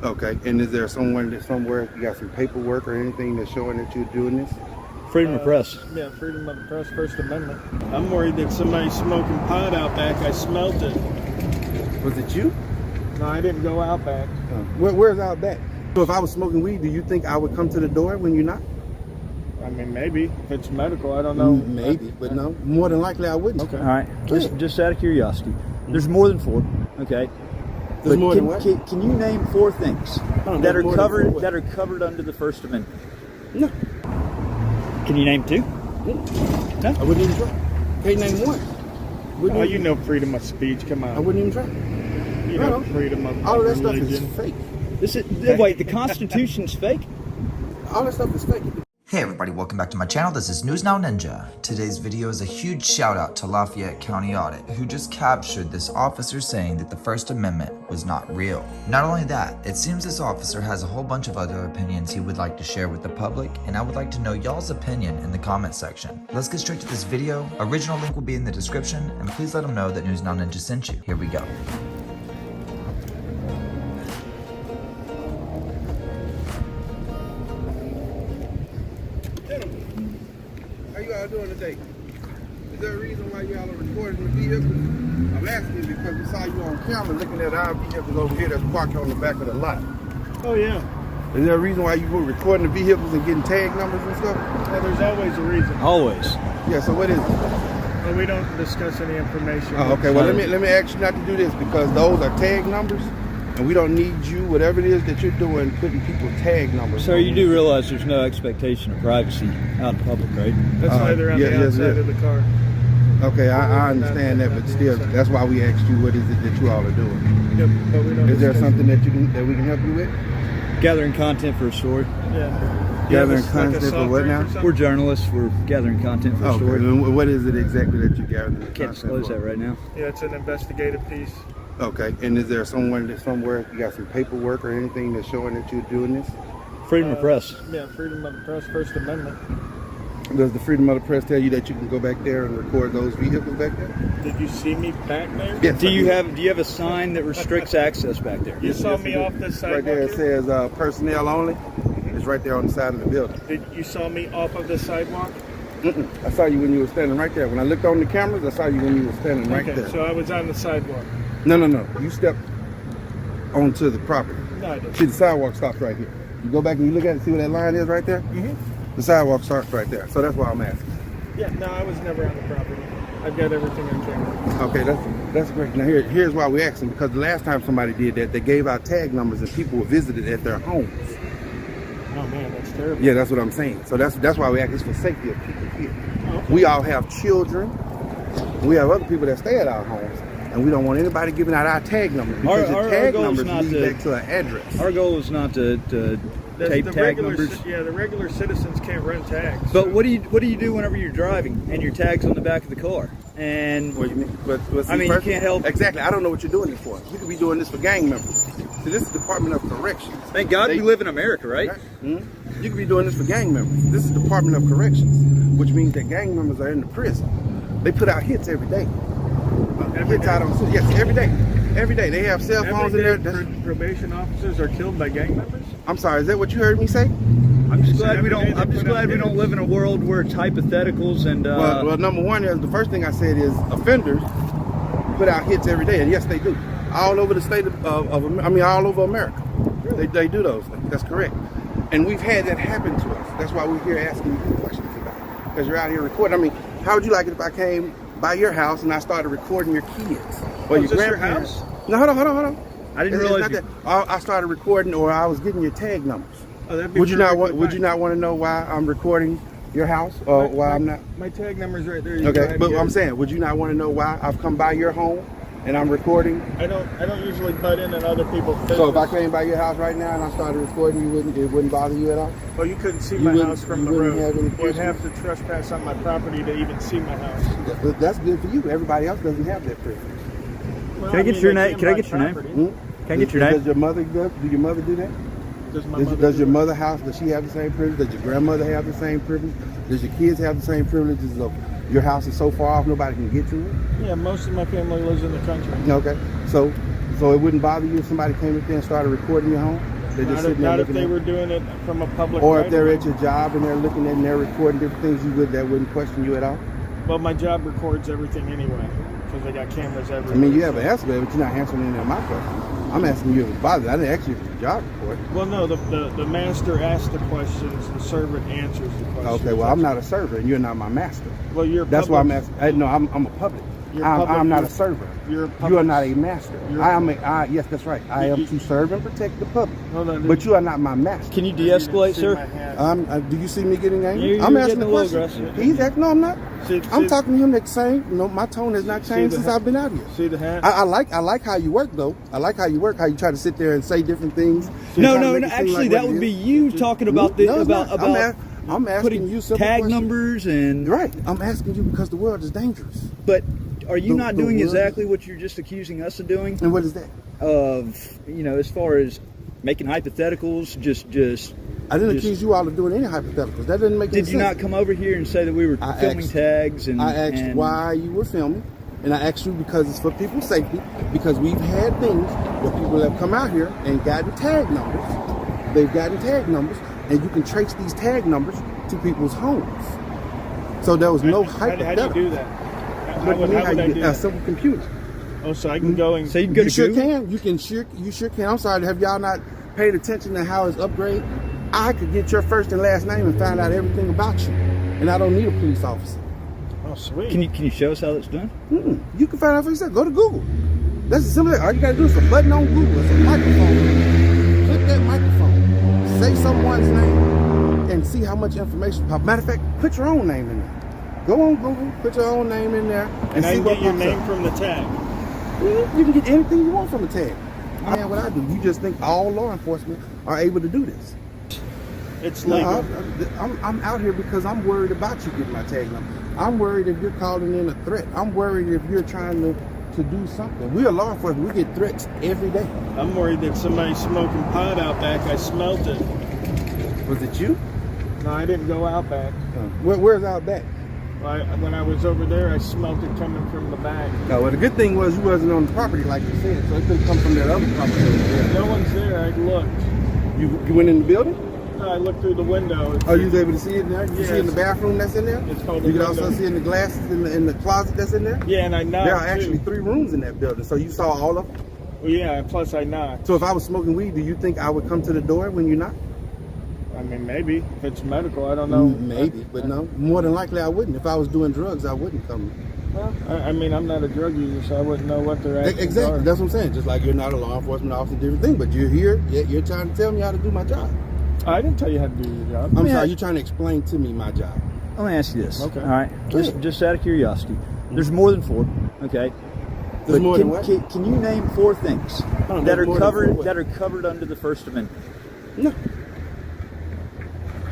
Okay, and is there someone that somewhere you got some paperwork or anything that's showing that you're doing this? Freedom of press. Yeah, freedom of the press, First Amendment. I'm worried that somebody's smoking pot out back. I smelt it. Was it you? No, I didn't go out back. Where's out back? So if I was smoking weed, do you think I would come to the door when you're not? I mean, maybe. If it's medical, I don't know. Maybe, but no. More than likely, I wouldn't. Okay. All right. Just out of curiosity, there's more than 4. Okay. There's more than what? Can you name 4 things that are covered under the First Amendment? No. Can you name 2? No. I wouldn't even try. Can't name one. Oh, you know freedom of speech. Come on. I wouldn't even try. You know freedom of all of that religion. stuff is fake. Wait, the Constitution's fake? All that stuff is fake. Hey everybody, welcome back to my channel. This is News Now Ninja. Today's video is a huge shout out to Lafayette County Audit, who just captured this officer saying that the First Amendment was not real. Not only that, it seems this officer has a whole bunch of other opinions he would like to share with the public, and I would like to know y'all's opinion in the comment section. Let's get straight to this video. Original link will be in the description, and please let them know that News Now Ninja sent you. Here we go. How you all doing today? Is there a reason why y'all are recording the vehicle? I'm asking because we saw you on camera looking at our vehicles over here that's parked on the back of the lot. Oh, yeah. Is there a reason why you were recording the vehicles and getting tag numbers and stuff? Yeah, there's always a reason. Always. Yeah, so what is it? Well, we don't discuss any information. Oh, okay, well let me ask you not to do this because those are tag numbers and we don't need you, whatever it is that you're doing, putting people tag numbers. Sir, you do realize there's no expectation of privacy out in public, right? That's why they're on the outside of the car. Okay, I understand that, but still, that's why we asked you what is it that you all are doing. Yep, but we don't Is there discuss something that we can help you with? Gathering content for a story. Yeah. Gathering Like a content for soft what drink now? or something? We're journalists. We're gathering content for a Okay, story. and what is it exactly that you gathered? Can't disclose that right now. Yeah, it's an investigative piece. Okay, and is there someone that somewhere you got some paperwork or anything that's showing that you're doing this? Freedom of press. Yeah, freedom of the press, First Amendment. Does the freedom of the press tell you that you can go back there and record those vehicles back there? Did you see me back there? Yes. Do you have a sign that restricts access back there? You saw me off the sidewalk? Right there it here? says personnel only. It's right there on the side of the building. Did you saw me off of the sidewalk? I saw you when you were standing right there. When I looked on the cameras, I saw you when you were standing right there. So I was on the sidewalk. No. You stepped onto the property. No, I didn't. See, the sidewalk stops right here. You go back and you look at it, see where that line is right there? Mm-hmm. The sidewalk starts right there. So that's why I'm asking. Yeah, no, I was never on the property. I've got everything on camera. Okay, that's great. Now here's why we're asking, because the last time somebody did that, they gave out tag numbers and people were visited at their homes. Oh man, that's terrible. Yeah, that's what I'm saying. So that's why we ask. It's for safety of people here. Okay. We all have children. We have other people that stay at our homes, and we don't want anybody giving out our tag numbers because your tag numbers lead back to an address. Our goal is not to tape tag numbers. Yeah, the regular citizens can't run tags. But what do you do whenever you're driving and your tag's on the back of the car? And What do you mean? But see, I mean, you can't help. Exactly. I don't know what you're doing this for. You could be doing this for gang members. See, this is Department of Corrections. Thank God we live in America, right? Mm-hmm. You could be doing this for gang members. This is Department of Corrections, which means that gang members are in the prison. They put out hits every day. Hits out on, yes, every day. Every day. They have cell phones in there. Probation officers are killed by gang members? I'm sorry, is that what you heard me say? I'm just glad we don't live in a world where it's hypotheticals and Well, number one is the first thing I said is offenders put out hits every day, and yes, they do. All over the state all over America. Really? They do those things. That's correct. And we've had that happen to us. That's why we're here asking you questions about it. Because you're out here recording. I mean, how would you like it if I came by your house and I started recording your kids? Or your grandparents? No, hold on. I didn't realize that. I started recording, or I was getting your tag numbers. Oh, that'd be Would you not want to know why I'm recording your house, or why I'm not? My tag number's right there. Okay, but I'm saying, would you not want to know why I've come by your home and I'm recording? I don't usually butt in other people's business. So if I came by your house right now and I started recording, it wouldn't bother you at all? Well, you couldn't see my house from the road. You'd have to trespass on my property to even see my house. That's good for you. Everybody else doesn't have that privilege. Well, Can I get your name? Can I get your name? Can I get your name? Does your mother do that? Does your mother house, does she have the same privilege? Does your grandmother have the same privilege? Does your kids have the same privileges of your house is so far off nobody can get to it? Yeah, most of my family lives in the country. Okay, so So it wouldn't bother you if somebody came up there and started recording your home? They're just sitting there Not if looking they at were doing it from a public. or if they're at your job and they're looking at and they're recording different things, that wouldn't question you at all? Well, my job records everything anyway because they got cameras everywhere. I mean, you have an answer, but you're not answering any of my questions. I'm asking you if it bothers. I didn't ask you if it's a job report. Well, no, the master asks the questions, the servant answers the questions. Okay, well, I'm not a server and you're not my master. Well, you're That's public. why I'm asking. No, I'm a public. I'm not a server. You are not a master. Yes, that's right. I am to serve and protect the public. But you are not my master. Can you de-escalate, sir? Do you see me getting angry? You're I'm asking getting the a little question. aggressive. He's acting. No, I'm not. I'm See- talking to him the same. No, my tone has not changed since I've been out here. See the hat? I like how you work though. I like how you work. How you try to sit there and say different things. No, Try to make it seem actually, like that what it would be is. you talking about the No, it's not. I'm asking putting you simple tag questions. numbers and Right. I'm asking you because the world is dangerous. But are you not the doing world- exactly what you're just accusing us of doing? And what is that? Of as far as making hypotheticals, just I didn't accuse you all of doing any hypotheticals. That doesn't make any Did sense. you not come over here and say that we were filming tags? And I asked why you were filming, and I asked you because it's for people's safety. Because we've had things where people have come out here and gotten tag numbers. They've gotten tag numbers, and you can trace these tag numbers to people's homes. So there was no hypothetical. How do you do that? What do you mean? How would I you do a that? simple computer. Oh, so I can go and... So you can go You to sure Google? can. You sure can. I'm sorry. Have y'all not paid attention to how it's upgraded? I could get your first and last name and find out everything about you, and I don't need a police officer. Oh, sweet. Can you show us how that's done? You can find out for yourself. Go to Google. That's as simple as all you gotta do is a button on Google. It's a microphone. Click that microphone. Say someone's name and see how much information. Matter of fact, put your own name in there. Go on Google, put your own name in there, And I see can what get your pops name up. from the tag. You can get anything you want from a tag. Man, what I do, you just think all law enforcement are able to do this. It's No, legal. I'm out here because I'm worried about you getting my tag number. I'm worried if you're calling in a threat. I'm worried if you're trying to do something. We are law enforcement. We get threats every day. I'm worried that somebody's smoking pot out back. I smelt it. Was it you? No, I didn't go out back. Where's out back? When I was over there, I smelt it coming from the back. No, well, the good thing was you wasn't on the property like you said, so it could come from that other property over there. No one's there. I looked. You went in the building? No, I looked through the window. Oh, you was able to see it in there? You see it in the bathroom that's in there? It's called You the can also window. see in the glasses in the closet that's in there? Yeah, and I knocked. There are actually too. 3 rooms in that building, so you saw all of them? Well, yeah, plus I knocked. So if I was smoking weed, do you think I would come to the door when you knock? I mean, maybe. If it's medical, I don't know. Maybe, but no. More than likely I wouldn't. If I was doing drugs, I wouldn't come. Well, I mean, I'm not a drug user, so I wouldn't know what they're actions Exactly, are. that's what I'm saying. Just like you're not a law enforcement officer, different thing, but you're here, yet you're trying to tell me how to do my job. I didn't tell you how to do your job. I'm Yeah. sorry, you're trying to explain to me my job. Let me ask you this. Okay. All right. Just out of curiosity. There's more than 4. Okay. There's But more can, than what? Can you name 4 things on, that there's are more than 4 covered what? under the First Amendment? No.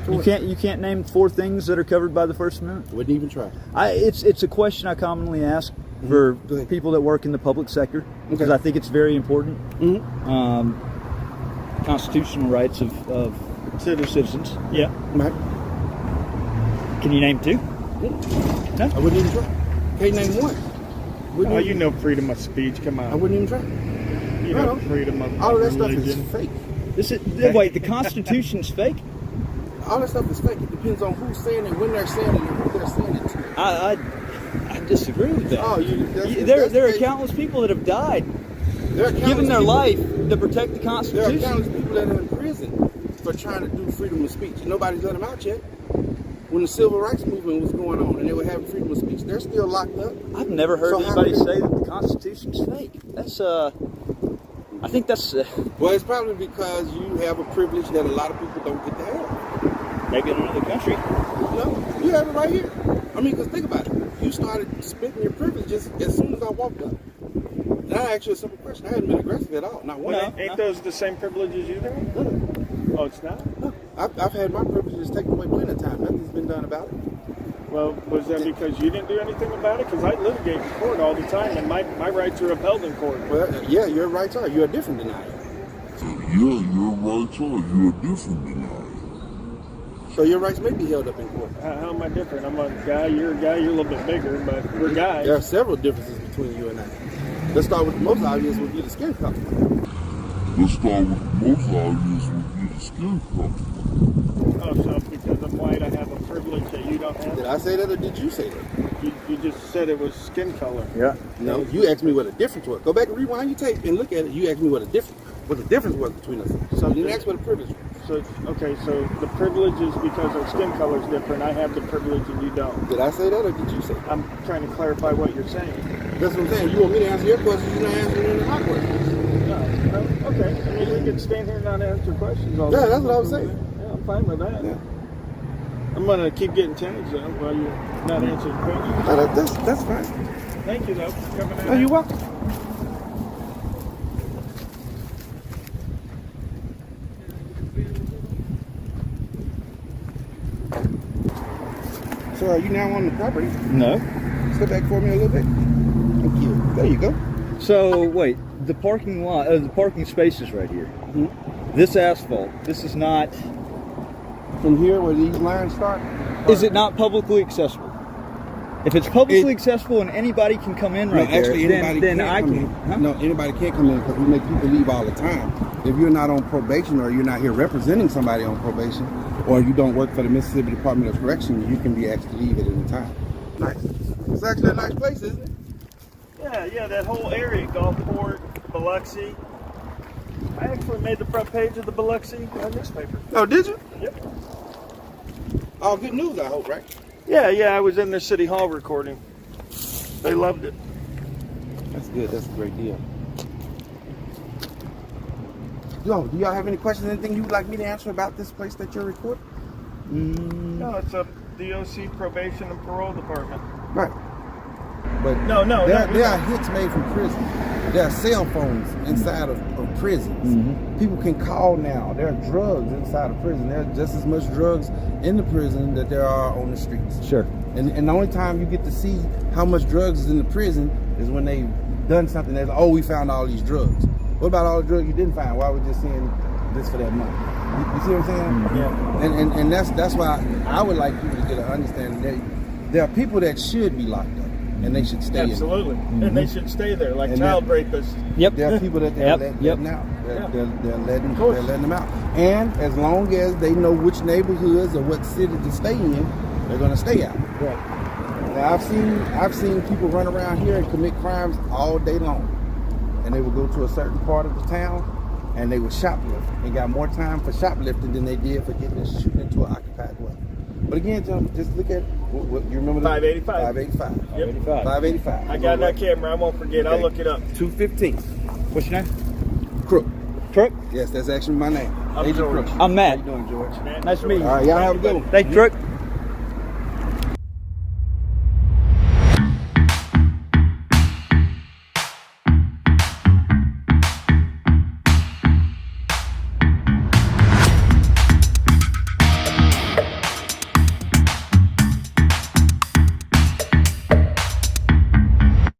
You can't name 4 things that are covered by the First Amendment? Wouldn't even try. It's a question I commonly ask for Go ahead. people that work in the public sector because Okay. I think it's very important. Constitutional rights of citizens. Yeah. Right. Can you name 2? No. I wouldn't even try. Can't name 1. Wouldn't Oh, even, you know freedom of speech. Come on. I wouldn't even try. You No, know no. freedom of All of that stuff religion. is fake. Wait, the Constitution's fake? All that stuff is fake. It depends on who's saying it, when they're saying it, and who they're saying it to. I disagree with that. Oh, There are countless people that have died giving their life to protect the There are Constitution. countless people that are in prison for trying to do freedom of speech. Nobody's let them out yet. When the civil rights movement was going on and they were having freedom of speech, they're still locked up. I've never heard So how anybody many- say that the Constitution's fake. That's I think that's Well, it's probably because you have a privilege that a lot of people don't get to have. maybe in another country. No, you have it right here. I mean, because think about it. You started spending your privileges as soon as I walked up. And I asked you a simple question. I hadn't been aggressive at all. Not one. No. Ain't those the same privileges you have? Oh, it's not? No. I've had my privileges taken away plenty of time. Nothing's been done about it. Well, was that because you didn't do anything about it? Because I litigate in court all the time, and my rights are upheld in court. Well, yeah, your rights are. You are different than I am. Yeah, your rights are. You're different than I. So your rights may be held up in court. How am I different? I'm a guy, you're a little bit bigger, but we're guys. There are several differences between you and I. Let's start with the most obvious would be the skin color. Let's start with the most obvious would be the skin color. Oh, so because I'm white, I have a privilege that you don't have? Did I say that or did you say that? You just said it was skin color. Yeah. No, you asked me what the difference was. Go back and rewind your tape and look at it. You asked me what the difference was between us. So you didn't ask what the privilege was. So, okay, so the privilege is because our skin color is different. I have the privilege and you don't. Did I say that or did you say that? I'm trying to clarify what you're saying. That's what I'm saying. You want me to answer your questions, you're not answering any of my questions. No, okay. I mean, we can stand here and not answer questions all the Yeah, time. that's what I was saying. Yeah, I'm fine with that. Yeah. I'm going to keep getting tags though while you're not answering questions. No, that's fine. Thank you though for coming out. Oh, you're welcome. So are you now on the property? No. Step back for me a little bit. Thank you. There you go. So wait, the parking lot, the parking spaces right here. Mm-hmm. This asphalt. This is not. From here where these lines start? Is it not publicly accessible? If it's publicly accessible and anybody can come in right actually, there, anybody then can't I come can. in. Huh? No, anybody can't come in because we make people leave all the time. If you're not on probation or you're not here representing somebody on probation or you don't work for the Mississippi Department of Correction, you can be asked to leave at any time. Nice. It's actually a nice place, isn't it? Yeah, that whole area, Gulfport, Biloxi. I actually made the front page of the Biloxi newspaper. Oh, did you? Yep. All good news, I hope, right? Yeah, I was in their city hall recording. They loved it. That's good. That's a great deal. Yo, do y'all have any questions? Anything you would like me to answer about this place that you're recording? No, it's a DOC probation and parole department. Right. But No, there are hits made from prison. There are cell phones inside of prisons. Mm-hmm. People can call now. There are drugs inside of prison. There are just as much drugs in the prison that there are on the streets. Sure. And the only time you get to see how much drugs is in the prison is when they've done something that's, oh, we found all these drugs. What about all the drugs you didn't find? Why are we just seeing this for that money? You see what I'm saying? Yeah. And that's why I would like people to get an understanding that there are people that should be locked up and they should stay Absolutely. And they should stay there, like And child rapists. Yep. There are people that they're letting out. They're letting them out. And as long as they know which neighborhoods or what city to stay in, they're going to stay out. Right. Now I've seen people run around here and commit crimes all day long, and they would go to a certain part of the town and they would shoplift and got more time for shoplifting than they did for shooting into an occupied weapon. But again, John, just look at what you remember. 585. 585. Yep. 585. I got that camera. I won't forget. Okay. I'll look it up. 215. What's your name? Crook. Crook. Yes, that's actually my name. I'm Agent George. Crook. I'm Matt. How you doing, George? Nice to meet you. All right, y'all have a good one. Thank you, Crook.